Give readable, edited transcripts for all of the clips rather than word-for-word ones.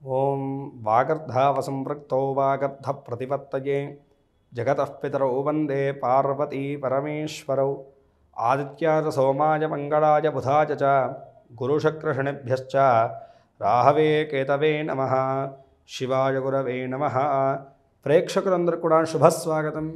ఓం వాగర్ధావసంపృక్తౌ వాగర్ధ ప్రతిపత్తయే జగతః పితరౌ వందే పార్వతీ పరమేశ్వరౌ ఆదిత్యాయ సోమాయ మంగళాయ బుధాయ చ గురుశుక్రశనిభ్యశ్చ రాహవే కేతవే నమః శివాయ గురవే నమః. ప్రేక్షకులందరూ కూడా శుభస్వాగతం.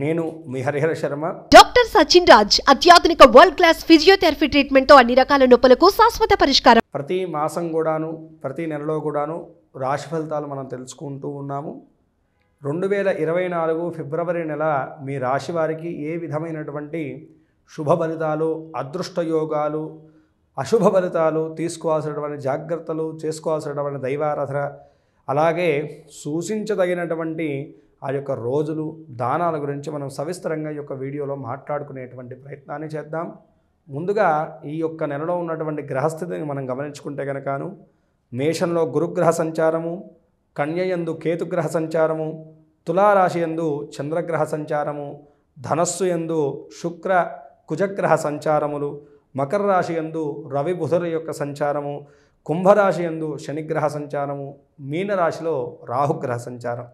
నేను మీ హరిహర శర్మ. డాక్టర్ సచిన్ రాజ్ అత్యాధునిక వరల్డ్ క్లాస్ ఫిజియోథెరపీ ట్రీట్మెంట్ తో అన్ని రకాల నొప్పులకు శాశ్వత పరిష్కారం. ప్రతి మాసం కూడాను ప్రతి నెలలో కూడాను రాశి ఫలితాలు మనం తెలుసుకుంటూ ఉన్నాము. 2024 ఫిబ్రవరి నెల మీ రాశి వారికి ఏ విధమైనటువంటి శుభ ఫలితాలు, అదృష్ట యోగాలు, అశుభ ఫలితాలు, తీసుకోవాల్సినటువంటి జాగ్రత్తలు, చేసుకోవాల్సినటువంటి దైవారాధన, అలాగే సూచించదగినటువంటి ఆ యొక్క రోజులు, దానాల గురించి మనం సవిస్తరంగా ఈ యొక్క వీడియోలో మాట్లాడుకునేటువంటి ప్రయత్నాన్ని చేద్దాం. ముందుగా ఈ యొక్క నెలలో ఉన్నటువంటి గ్రహస్థితిని మనం గమనించుకుంటే కనుకను మేషంలో గురుగ్రహ సంచారము, కన్యయందు కేతుగ్రహ సంచారము, తులారాశి యందు చంద్రగ్రహ సంచారము, ధనస్సు యందు శుక్ర కుజగ్రహ సంచారములు, మకర రాశి యందు రవి బుధుల యొక్క సంచారము, కుంభరాశి యందు శనిగ్రహ సంచారము, మీనరాశిలో రాహుగ్రహ సంచారం.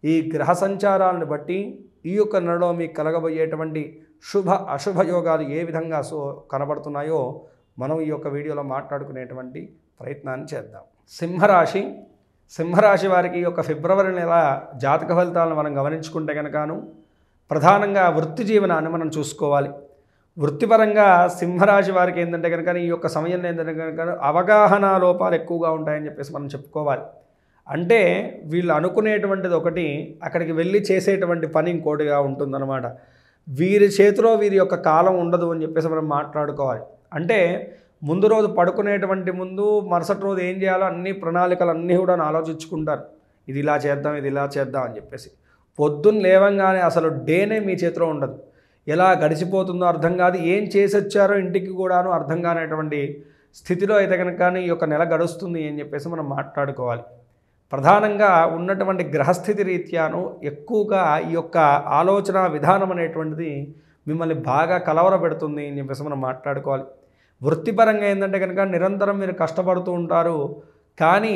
ఈ గ్రహ సంచారాలను బట్టి ఈ యొక్క నెలలో మీకు కలగబోయేటువంటి శుభ అశుభ యోగాలు ఏ విధంగా కనబడుతున్నాయో మనం ఈ యొక్క వీడియోలో మాట్లాడుకునేటువంటి ప్రయత్నాన్ని చేద్దాం. సింహరాశి వారికి ఈ యొక్క ఫిబ్రవరి నెల జాతక ఫలితాలను మనం గమనించుకుంటే కనుకను ప్రధానంగా వృత్తి జీవనాన్ని మనం చూసుకోవాలి. వృత్తిపరంగా సింహరాశి వారికి ఏంటంటే కనుక ఈ యొక్క సమయంలో ఏంటంటే కనుక అవగాహన లోపాలు ఎక్కువగా ఉంటాయని చెప్పేసి మనం చెప్పుకోవాలి. అంటే వీళ్ళు అనుకునేటువంటిది ఒకటి, అక్కడికి వెళ్ళి చేసేటువంటి పని ఇంకోటిగా ఉంటుందన్నమాట. వీరి చేతిలో వీరి యొక్క కాలం ఉండదు అని చెప్పేసి మనం మాట్లాడుకోవాలి. అంటే ముందు రోజు పడుకునేటువంటి ముందు మరుసటి రోజు ఏం చేయాలో అన్ని ప్రణాళికలు అన్నీ కూడా ఆలోచించుకుంటారు. ఇది ఇలా చేద్దాం, ఇది ఇలా చేద్దాం అని చెప్పేసి. పొద్దున్న లేవంగానే అసలు డేనే మీ చేతిలో ఉండదు. ఎలా గడిచిపోతుందో అర్థం కాదు, ఏం చేసి వచ్చారో ఇంటికి కూడాను అర్థం కానటువంటి స్థితిలో అయితే కనుక ఈ యొక్క నెల గడుస్తుంది అని చెప్పేసి మనం మాట్లాడుకోవాలి. ప్రధానంగా ఉన్నటువంటి గ్రహస్థితి రీత్యాను ఎక్కువగా ఈ యొక్క ఆలోచన విధానం అనేటువంటిది మిమ్మల్ని బాగా కలవరపెడుతుంది అని చెప్పేసి మనం మాట్లాడుకోవాలి. వృత్తిపరంగా ఏంటంటే కనుక నిరంతరం మీరు కష్టపడుతూ ఉంటారు, కానీ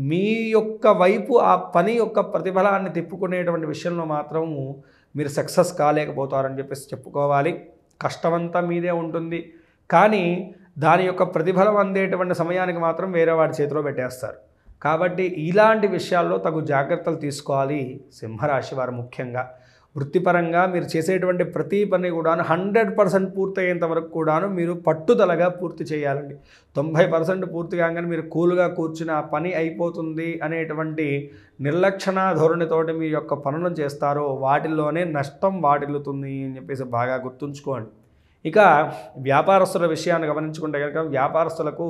మీ యొక్క వైపు ఆ పని యొక్క ప్రతిఫలాన్ని తిప్పుకునేటువంటి విషయంలో మాత్రము మీరు సక్సెస్ కాలేకపోతారని చెప్పేసి చెప్పుకోవాలి. కష్టమంతా మీదే ఉంటుంది, కానీ దాని యొక్క ప్రతిఫలం అందేటువంటి సమయానికి మాత్రం వేరే వాడి చేతిలో పెట్టేస్తారు. కాబట్టి ఇలాంటి విషయాల్లో తగు జాగ్రత్తలు తీసుకోవాలి సింహరాశి వారు. ముఖ్యంగా వృత్తిపరంగా మీరు చేసేటువంటి ప్రతి పని కూడాను 100% పూర్తయ్యేంత వరకు కూడాను మీరు పట్టుదలగా పూర్తి చేయాలండి. 90% పూర్తి కాగానే మీరు కూల్గా కూర్చుని ఆ పని అయిపోతుంది అనేటువంటి నిర్లక్షణ ధోరణితోటి మీ యొక్క పనులను చేస్తారో వాటిల్లోనే నష్టం వాటిల్లుతుంది అని చెప్పేసి బాగా గుర్తుంచుకోండి. ఇక వ్యాపారస్తుల విషయాన్ని గమనించుకుంటే కనుక వ్యాపారస్తులకు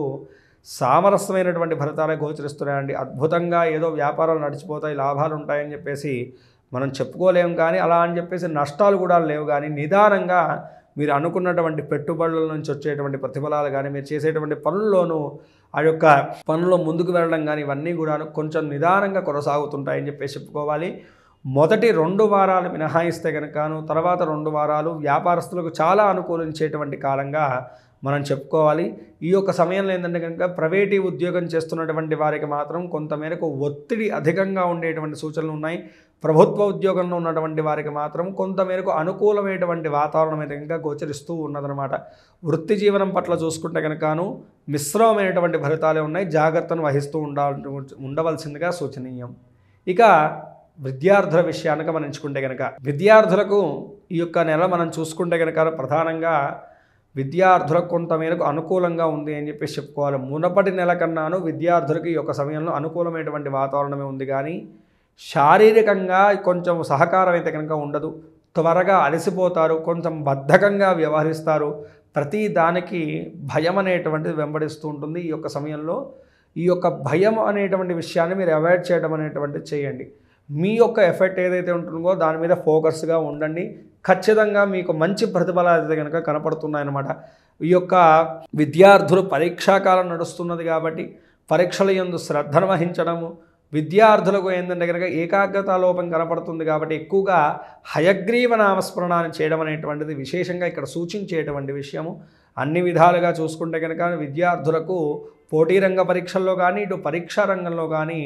సామరస్యమైనటువంటి ఫలితాలే గోచరిస్తున్నాయండి. అద్భుతంగా ఏదో వ్యాపారాలు నడిచిపోతాయి, లాభాలు ఉంటాయని చెప్పేసి మనం చెప్పుకోలేము, కానీ అలా అని చెప్పేసి నష్టాలు కూడా లేవు. కానీ నిదానంగా మీరు అనుకున్నటువంటి పెట్టుబడుల నుంచి వచ్చేటువంటి ప్రతిఫలాలు కానీ మీరు చేసేటువంటి పనుల్లోనూ ఆ యొక్క పనుల్లో ముందుకు వెళ్ళడం కానీ ఇవన్నీ కూడా కొంచెం నిదానంగా కొనసాగుతుంటాయని చెప్పేసి చెప్పుకోవాలి. మొదటి 2 వారాలు మినహాయిస్తే కనుకను తర్వాత 2 వారాలు వ్యాపారస్తులకు చాలా అనుకూలించేటువంటి కాలంగా మనం చెప్పుకోవాలి. ఈ యొక్క సమయంలో ఏంటంటే కనుక ప్రైవేటీ ఉద్యోగం చేస్తున్నటువంటి వారికి మాత్రం కొంతమేరకు ఒత్తిడి అధికంగా ఉండేటువంటి సూచనలు ఉన్నాయి. ప్రభుత్వ ఉద్యోగంలో ఉన్నటువంటి వారికి మాత్రం కొంతమేరకు అనుకూలమైనటువంటి వాతావరణం అయితే కనుక గోచరిస్తూ ఉన్నదనమాట. వృత్తి జీవనం పట్ల చూసుకుంటే కనుకను మిశ్రమమైనటువంటి ఫలితాలే ఉన్నాయి. జాగ్రత్తను వహిస్తూ ఉండవలసిందిగా సూచనీయం. ఇక విద్యార్థుల విషయాన్ని గమనించుకుంటే కనుక విద్యార్థులకు ఈ యొక్క నెల మనం చూసుకుంటే కనుక ప్రధానంగా విద్యార్థులకు కొంతమేరకు అనుకూలంగా ఉంది అని చెప్పేసి చెప్పుకోవాలి. మునపటి నెల కన్నాను విద్యార్థులకు ఈ యొక్క సమయంలో అనుకూలమైనటువంటి వాతావరణమే ఉంది, కానీ శారీరకంగా కొంచెం సహకారం అయితే కనుక ఉండదు. త్వరగా అలసిపోతారు, కొంచెం బద్ధకంగా వ్యవహరిస్తారు. ప్రతి దానికి భయం అనేటువంటిది వెంబడిస్తూ ఉంటుంది. ఈ యొక్క సమయంలో ఈ యొక్క భయం అనేటువంటి విషయాన్ని మీరు అవాయిడ్ చేయడం అనేటువంటిది చేయండి. మీ యొక్క ఎఫెక్ట్ ఏదైతే ఉంటుందో దాని మీద ఫోకస్గా ఉండండి. ఖచ్చితంగా మీకు మంచి ప్రతిఫలాలు అయితే కనుక కనపడుతున్నాయన్నమాట. ఈ యొక్క విద్యార్థులు పరీక్షాకాలం నడుస్తున్నది కాబట్టి పరీక్షల యందు శ్రద్ధను వహించడము, విద్యార్థులకు ఏంటంటే కనుక ఏకాగ్రతా లోపం కనపడుతుంది కాబట్టి ఎక్కువగా హయగ్రీవ నామస్మరణాన్ని చేయడం అనేటువంటిది విశేషంగా ఇక్కడ సూచించేటువంటి విషయము. అన్ని విధాలుగా చూసుకుంటే కనుక విద్యార్థులకు పోటీ రంగ పరీక్షల్లో కానీ ఇటు పరీక్షా రంగంలో కానీ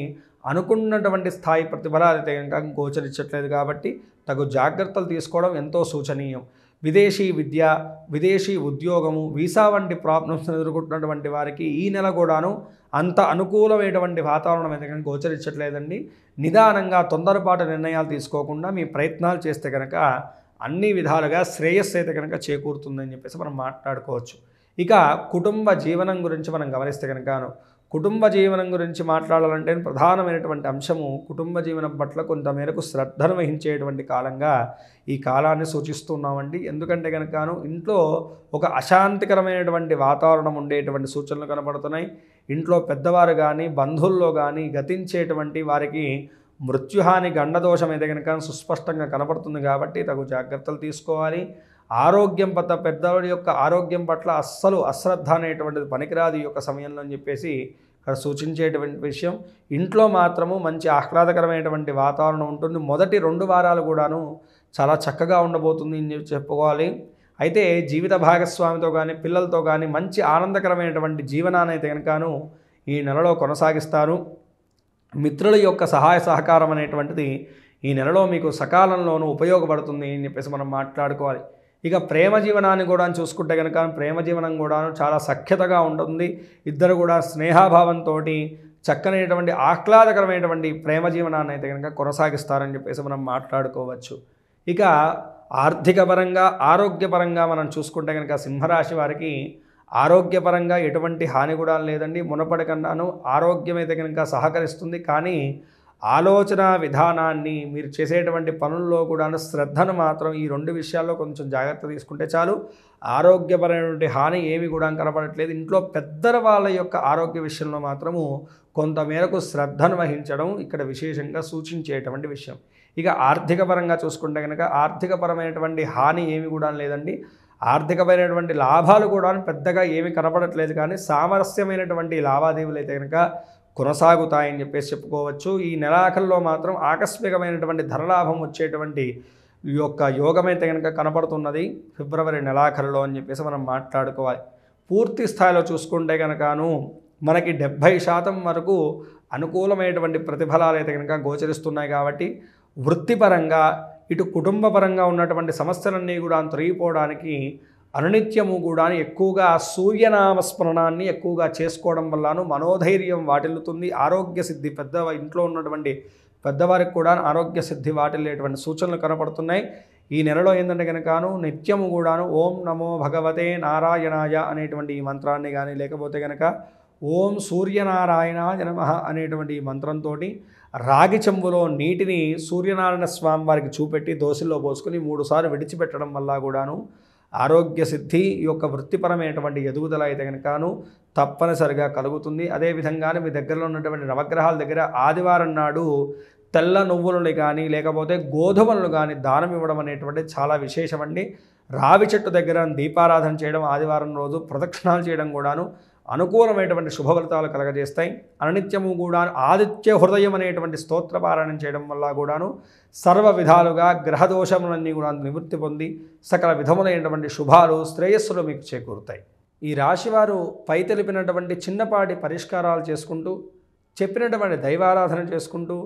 అనుకున్నటువంటి స్థాయి ప్రతిఫలాలు అయితే కనుక గోచరించట్లేదు కాబట్టి తగు జాగ్రత్తలు తీసుకోవడం ఎంతో సూచనీయం. విదేశీ విద్య, విదేశీ ఉద్యోగము, వీసా వంటి ప్రాబ్లమ్స్ ఎదుర్కొంటున్నటువంటి వారికి ఈ నెల కూడాను అంత అనుకూలమైనటువంటి వాతావరణం అయితే కనుక గోచరించట్లేదండి. నిదానంగా తొందరపాటు నిర్ణయాలు తీసుకోకుండా మీ ప్రయత్నాలు చేస్తే కనుక అన్ని విధాలుగా శ్రేయస్సు అయితే కనుక చేకూరుతుందని చెప్పేసి మనం మాట్లాడుకోవచ్చు. ఇక కుటుంబ జీవనం గురించి మనం గమనిస్తే కనుక కుటుంబ జీవనం గురించి మాట్లాడాలంటే ప్రధానమైనటువంటి అంశము కుటుంబ జీవనం పట్ల కొంతమేరకు శ్రద్ధను వహించేటువంటి కాలంగా ఈ కాలాన్ని సూచిస్తున్నామండి. ఎందుకంటే కనుకను ఇంట్లో ఒక అశాంతికరమైనటువంటి వాతావరణం ఉండేటువంటి సూచనలు కనబడుతున్నాయి. ఇంట్లో పెద్దవారు కానీ బంధువుల్లో కానీ గతించేటువంటి వారికి మృత్యుహాని గండదోషం అయితే కనుక సుస్పష్టంగా కనబడుతుంది కాబట్టి తగు జాగ్రత్తలు తీసుకోవాలి. ఆరోగ్యం పట్ల పెద్దవాడి యొక్క ఆరోగ్యం పట్ల అస్సలు అశ్రద్ధ అనేటువంటిది పనికిరాదు ఈ యొక్క సమయంలో అని చెప్పేసి ఇక్కడ సూచించేటువంటి విషయం. ఇంట్లో మాత్రము మంచి ఆహ్లాదకరమైనటువంటి వాతావరణం ఉంటుంది. మొదటి 2 వారాలు కూడాను చాలా చక్కగా ఉండబోతుంది అని చెప్పుకోవాలి. అయితే జీవిత భాగస్వామితో కానీ పిల్లలతో కానీ మంచి ఆనందకరమైనటువంటి జీవనాన్ని అయితే కనుకను ఈ నెలలో కొనసాగిస్తారు. మిత్రుల యొక్క సహాయ సహకారం అనేటువంటిది ఈ నెలలో మీకు సకాలంలోనూ ఉపయోగపడుతుంది అని చెప్పేసి మనం మాట్లాడుకోవాలి. ఇక ప్రేమ జీవనాన్ని కూడా చూసుకుంటే కనుక ప్రేమ జీవనం కూడాను చాలా సఖ్యతగా ఉంటుంది. ఇద్దరు కూడా స్నేహాభావంతో చక్కనైనటువంటి ఆహ్లాదకరమైనటువంటి ప్రేమ జీవనాన్ని అయితే కనుక కొనసాగిస్తారని చెప్పేసి మనం మాట్లాడుకోవచ్చు. ఇక ఆర్థికపరంగా ఆరోగ్యపరంగా మనం చూసుకుంటే కనుక సింహరాశి వారికి ఆరోగ్యపరంగా ఎటువంటి హాని కూడా లేదండి. మునపటి కన్నాను ఆరోగ్యం అయితే కనుక సహకరిస్తుంది. కానీ ఆలోచన విధానాన్ని మీరు చేసేటువంటి పనుల్లో కూడా శ్రద్ధను మాత్రం ఈ 2 విషయాల్లో కొంచెం జాగ్రత్త తీసుకుంటే చాలు. ఆరోగ్యపరమైనటువంటి హాని ఏమి కూడా కనపడట్లేదు. ఇంట్లో పెద్దల వాళ్ళ యొక్క ఆరోగ్య విషయంలో మాత్రము కొంతమేరకు శ్రద్ధను వహించడం ఇక్కడ విశేషంగా సూచించేటువంటి విషయం. ఇక ఆర్థికపరంగా చూసుకుంటే కనుక ఆర్థికపరమైనటువంటి హాని ఏమి కూడా లేదండి. ఆర్థికమైనటువంటి లాభాలు కూడా పెద్దగా ఏమి కనపడట్లేదు. కానీ సామరస్యమైనటువంటి లావాదేవీలు అయితే కనుక కొనసాగుతాయని చెప్పేసి చెప్పుకోవచ్చు. ఈ నెలాఖరులో మాత్రం ఆకస్మికమైనటువంటి ధనలాభం వచ్చేటువంటి ఈ యొక్క యోగం అయితే కనుక కనపడుతున్నది ఫిబ్రవరి నెలాఖరులో అని చెప్పేసి మనం మాట్లాడుకోవాలి. పూర్తి స్థాయిలో చూసుకుంటే కనుకను మనకి 70% వరకు అనుకూలమైనటువంటి ప్రతిఫలాలు అయితే కనుక గోచరిస్తున్నాయి. కాబట్టి వృత్తిపరంగా ఇటు కుటుంబపరంగా ఉన్నటువంటి సమస్యలన్నీ కూడా తొలగిపోవడానికి అనునిత్యము కూడా ఎక్కువగా సూర్యనామస్మరణాన్ని ఎక్కువగా చేసుకోవడం వల్లను మనోధైర్యం వాటిల్లుతుంది. ఆరోగ్య సిద్ధి ఇంట్లో ఉన్నటువంటి పెద్దవారికి కూడా ఆరోగ్య సిద్ధి వాటిల్లేటువంటి సూచనలు కనపడుతున్నాయి. ఈ నెలలో ఏంటంటే కనుకను నిత్యము కూడాను ఓం నమో భగవతే నారాయణాయ అనేటువంటి ఈ మంత్రాన్ని కానీ లేకపోతే కనుక ఓం సూర్యనారాయణాయ నమః అనేటువంటి ఈ మంత్రంతో రాగి చెంబులో నీటిని సూర్యనారాయణ స్వామి వారికి చూపెట్టి దోశల్లో పోసుకొని 3 సార్లు విడిచిపెట్టడం వల్ల కూడాను ఆరోగ్య సిద్ధి ఈ యొక్క వృత్తిపరమైనటువంటి ఎదుగుదల అయితే కనుకను తప్పనిసరిగా కలుగుతుంది. అదేవిధంగానే మీ దగ్గరలో ఉన్నటువంటి నవగ్రహాల దగ్గర ఆదివారం నాడు తెల్ల నువ్వులను కానీ లేకపోతే గోధుమలను కానీ దానం ఇవ్వడం అనేటువంటిది చాలా విశేషమండి. రావి చెట్టు దగ్గర దీపారాధన చేయడం, ఆదివారం రోజు ప్రదక్షిణాలు చేయడం కూడాను అనుకూలమైనటువంటి శుభఫలితాలు కలగజేస్తాయి. అనునిత్యము కూడా ఆదిత్య హృదయం అనేటువంటి స్తోత్రపారాయణం చేయడం వల్ల కూడాను సర్వ విధాలుగా గ్రహదోషములన్నీ కూడా నివృత్తి పొంది సకల విధములైనటువంటి శుభాలు శ్రేయస్సులు మీకు చేకూరుతాయి. ఈ రాశివారు పై తెలిపినటువంటి చిన్నపాటి పరిష్కారాలు చేసుకుంటూ చెప్పినటువంటి దైవారాధన చేసుకుంటూ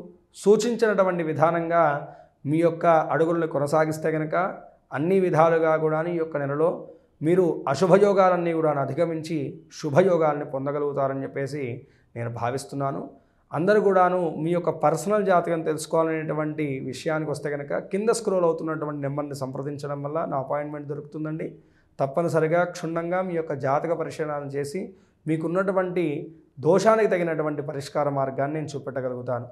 సూచించినటువంటి విధానంగా మీ యొక్క అడుగులను కొనసాగిస్తే కనుక అన్ని విధాలుగా కూడా ఈ యొక్క నెలలో మీరు అశుభయోగాలన్నీ కూడా అధిగమించి శుభయోగాల్ని పొందగలుగుతారని చెప్పేసి నేను భావిస్తున్నాను. అందరూ కూడాను మీ యొక్క పర్సనల్ జాతకం తెలుసుకోవాలనేటువంటి విషయానికి వస్తే కనుక కింద స్క్రోల్ అవుతున్నటువంటి నెంబర్ని సంప్రదించడం వల్ల నా అపాయింట్మెంట్ దొరుకుతుందండి. తప్పనిసరిగా క్షుణ్ణంగా మీ యొక్క జాతక పరిశీలన చేసి మీకున్నటువంటి దోషానికి తగినటువంటి పరిష్కార మార్గాన్ని నేను చూపెట్టగలుగుతాను.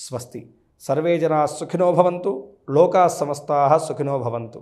స్వస్తి. సర్వే జనా సుఖినో భవంతు. లోకా సమస్తాః సుఖినో భవంతు.